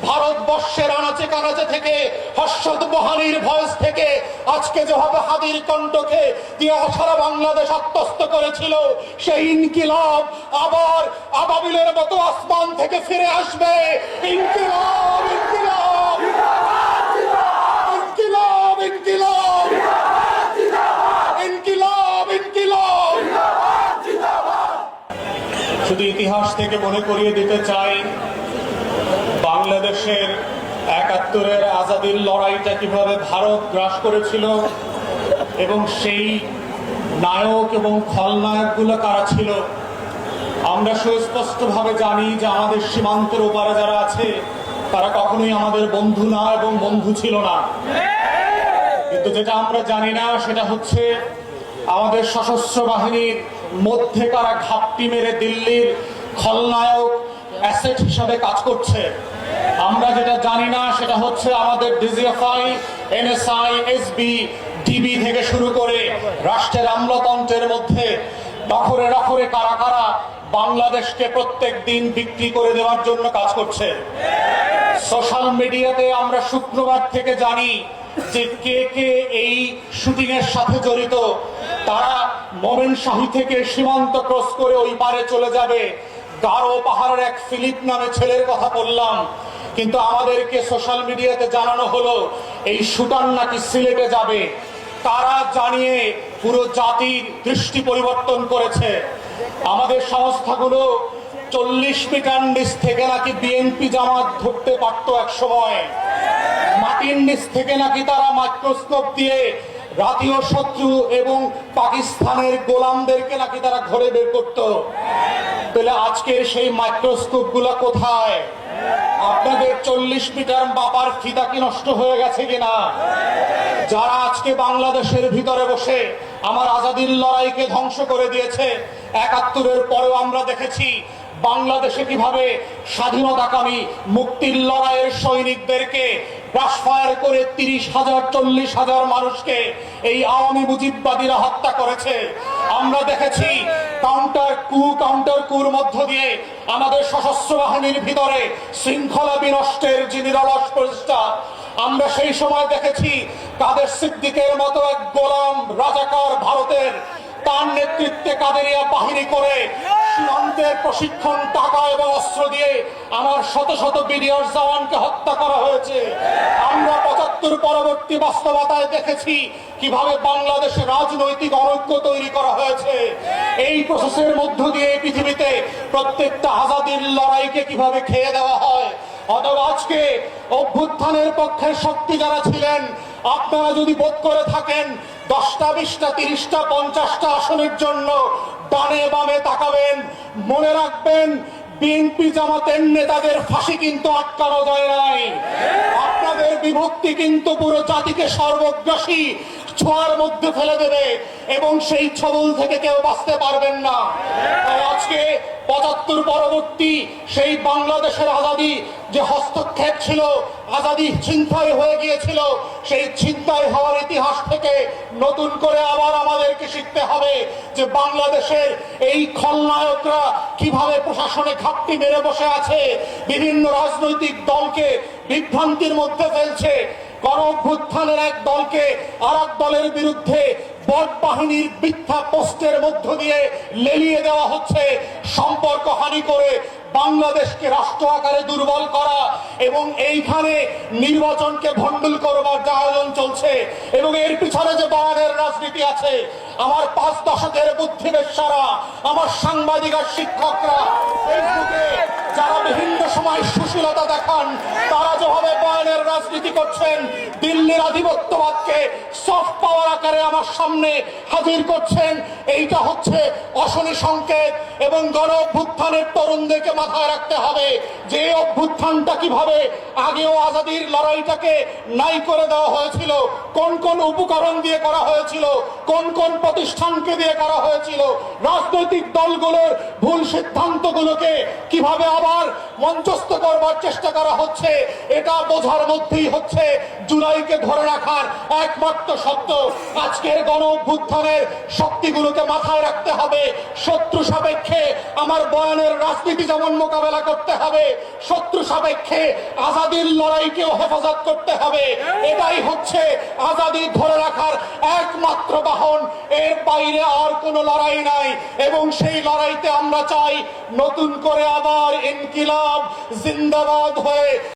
ভারতবর্ষের আনাচে কানাচে থেকে হর্ষদ বহানির ভয়েস থেকে আজকে যেভাবে হাদির কণ্ঠকে দিয়ে সারা বাংলাদেশ আত্মস্থ করেছিল, সেই ইনকিলাব আবার আবাবিলের মতো আসমান থেকে ফিরে আসবে। ইনকিলাব ইনকিলাব ইনকিলাব ইনকিলাব ইনকিলাব ইনকিলাব। শুধু ইতিহাস থেকে মনে করিয়ে দিতে চাই, বাংলাদেশের ৭১-এর আজাদির লড়াইটা কিভাবে ভারত গ্রাস করেছিল এবং সেই নায়ক এবং খলনায়কগুলো কারা ছিল। আমরা সুস্পষ্টভাবে জানি যে আমাদের সীমান্তের ওপারে যারা আছে তারা কখনোই আমাদের বন্ধু না এবং বন্ধু ছিল না। কিন্তু যেটা আমরা জানি না সেটা হচ্ছে আমাদের সশস্ত্র বাহিনীর মধ্যে কারা ঘাপটি মেরে দিল্লির খলনায়ক অ্যাসেট হিসাবে কাজ করছে। আমরা যেটা জানি না সেটা হচ্ছে আমাদের ডিজিএফআই, এনএসআই, এসবি, ডিবি থেকে শুরু করে রাষ্ট্রের আমলাতন্ত্রের মধ্যে নখরে নখরে কারা কারা বাংলাদেশকে প্রত্যেক দিন বিক্রি করে দেওয়ার জন্য কাজ করছে। সোশ্যাল মিডিয়াতে আমরা শুক্রবার থেকে জানি যে কে কে এই শুটিং এর সাথে জড়িত। তারা ময়মনসিংহ থেকে সীমান্ত ক্রস করে ওই পারে চলে যাবে। গারো পাহাড়ের এক ফিলিপ নামে ছেলের কথা বললাম, কিন্তু আমাদেরকে সোশ্যাল মিডিয়াতে জানানো হলো এই শুটার নাকি সিলেটে যাবে। তারা জানিয়ে পুরো জাতির দৃষ্টি পরিবর্তন করেছে। আমাদের সংস্থাগুলো ৪০ মিটার নিচ থেকে নাকি বিএনপি জামাত ধরতে পারত এক সময়। মাটির নিচ থেকে নাকি তারা মাইক্রোস্কোপ দিয়ে জাতীয় শত্রু এবং পাকিস্তানের গোলামদেরকে নাকি তারা ঘরে বের করত। তাহলে আজকের সেই মাইক্রোস্কোপ গুলা কোথায়? আপনাদের ৪০ মিটার বাবার ফিতা কি নষ্ট হয়ে গেছে কিনা? যারা আজকে বাংলাদেশের ভিতরে বসে আমার আজাদির লড়াইকে ধ্বংস করে দিয়েছে, ৭১-এর পরেও আমরা দেখেছি বাংলাদেশে কিভাবে স্বাধীনতাকামী মুক্তির লড়াইয়ের সৈনিকদেরকে ব্রাশফায়ার করে ৩০,০০০ ৪০,০০০ মানুষকে এই আওয়ামী মুজিববাদীরা হত্যা করেছে। আমরা দেখেছি কাউন্টার কুর মধ্য দিয়ে আমাদের সশস্ত্র বাহিনীর ভিতরে শৃঙ্খলা বিনষ্টের যে নিরলস প্রচেষ্টা। আমরা সেই সময় দেখেছি কাদের সিদ্দিকের মতো এক গোলাম রাজাকার ভারতের, তার নেতৃত্বে কাদেরিয়া বাহিনী করে সীমান্তের প্রশিক্ষণ, টাকা এবং অস্ত্র দিয়ে আমার শত শত বিডিআর জওয়ানকে হত্যা করা হয়েছে। আমরা ৭৫ পরবর্তী বাস্তবতায় দেখেছি কিভাবে বাংলাদেশে রাজনৈতিক অনৈক্য তৈরি করা হয়েছে। এই প্রসেসের মধ্য দিয়ে পৃথিবীতে প্রত্যেকটা আজাদির লড়াইকে কিভাবে খেয়ে দেওয়া হয়। অথবা আজকে অভ্যুত্থানের পক্ষের শক্তি যারা ছিলেন, আপনারা যদি বোধ করে থাকেন ১০টা ২০টা ৩০টা ৫০টা আসনের জন্য ডানে বামে তাকাবেন, মনে রাখবেন বিএনপি জামাতের নেতাদের ফাঁসি কিন্তু আটকানো যায় নাই। আপনাদের বিভক্তি কিন্তু পুরো জাতিকে সর্বগ্রাসী ছোঁয়ার মধ্যে ফেলে দেবে এবং সেই ছবল থেকে কেউ বাঁচতে পারবেন না। তাই আজকে ৭৫ পরবর্তী সেই বাংলাদেশের আজাদি যে হস্তক্ষেপ ছিল, আজাদি ছিনতাই হয়ে গিয়েছিল, সেই ছিনতাই হওয়ার ইতিহাস থেকে নতুন করে আবার আমাদেরকে শিখতে হবে যে বাংলাদেশের এই খলনায়করা কিভাবে প্রশাসনে ঘাপটি মেরে বসে আছে, বিভিন্ন রাজনৈতিক দলকে বিভ্রান্তির মধ্যে ফেলছে। গণ অভ্যুত্থানের এক দলকে আর এক দলের বিরুদ্ধে বট বাহিনীর মিথ্যা পোস্টের মধ্য দিয়ে লেলিয়ে দেওয়া হচ্ছে, সম্পর্ক হানি করে বাংলাদেশকে রাষ্ট্র আকারে দুর্বল করা এবং এইখানে নির্বাচনকে ভণ্ডুল করবার যে আয়োজন চলছে এবং এর পিছনে যে বয়ানের রাজনীতি আছে। আমার ৫ দশকের বুদ্ধিবেশারা, আমার সাংবাদিক আর শিক্ষকরা ফেসবুকে যারা বিভিন্ন সময় সুশীলতা দেখান, তারা যেভাবে বয়ানের রাজনীতি করছেন, দিল্লির আধিপত্যবাদকে সফট পাওয়ার আকারে আমার সামনে হাজির করছেন, এইটা হচ্ছে অশনি সংকেত। এবং গণ অভ্যুত্থানের তরুণদেরকে মাথায় রাখতে হবে যে অভ্যুত্থানটা কিভাবে আগেও আজাদির লড়াইটাকে নাই করে দেওয়া হয়েছিল, কোন কোন উপকরণ দিয়ে করা হয়েছিল, কোন কোন প্রতিষ্ঠানকে দিয়ে করা হয়েছিল, রাজনৈতিক দলগুলোর ভুল সিদ্ধান্তগুলোকে কিভাবে আবার আবার মঞ্চস্থ করবার চেষ্টা করা হচ্ছে, এটা বোঝার মধ্যেই হচ্ছে জুলাইকে ধরে রাখার একমাত্র সত্য। আজকের গণ অভ্যুত্থানের শক্তিগুলোকে মাথায় রাখতে হবে। শত্রু সাপেক্ষে আমার বয়ানের রাজনীতি যেমন মোকাবেলা করতে হবে, শত্রু সাপেক্ষে আজাদির লড়াইকেও হেফাজত করতে হবে। এটাই হচ্ছে আজাদি ধরে রাখার একমাত্র বাহন, এর বাইরে আর কোনো লড়াই নাই। এবং সেই লড়াইতে আমরা চাই নতুন করে আবার ইনকিলাব জিন্দাবাদ হয়ে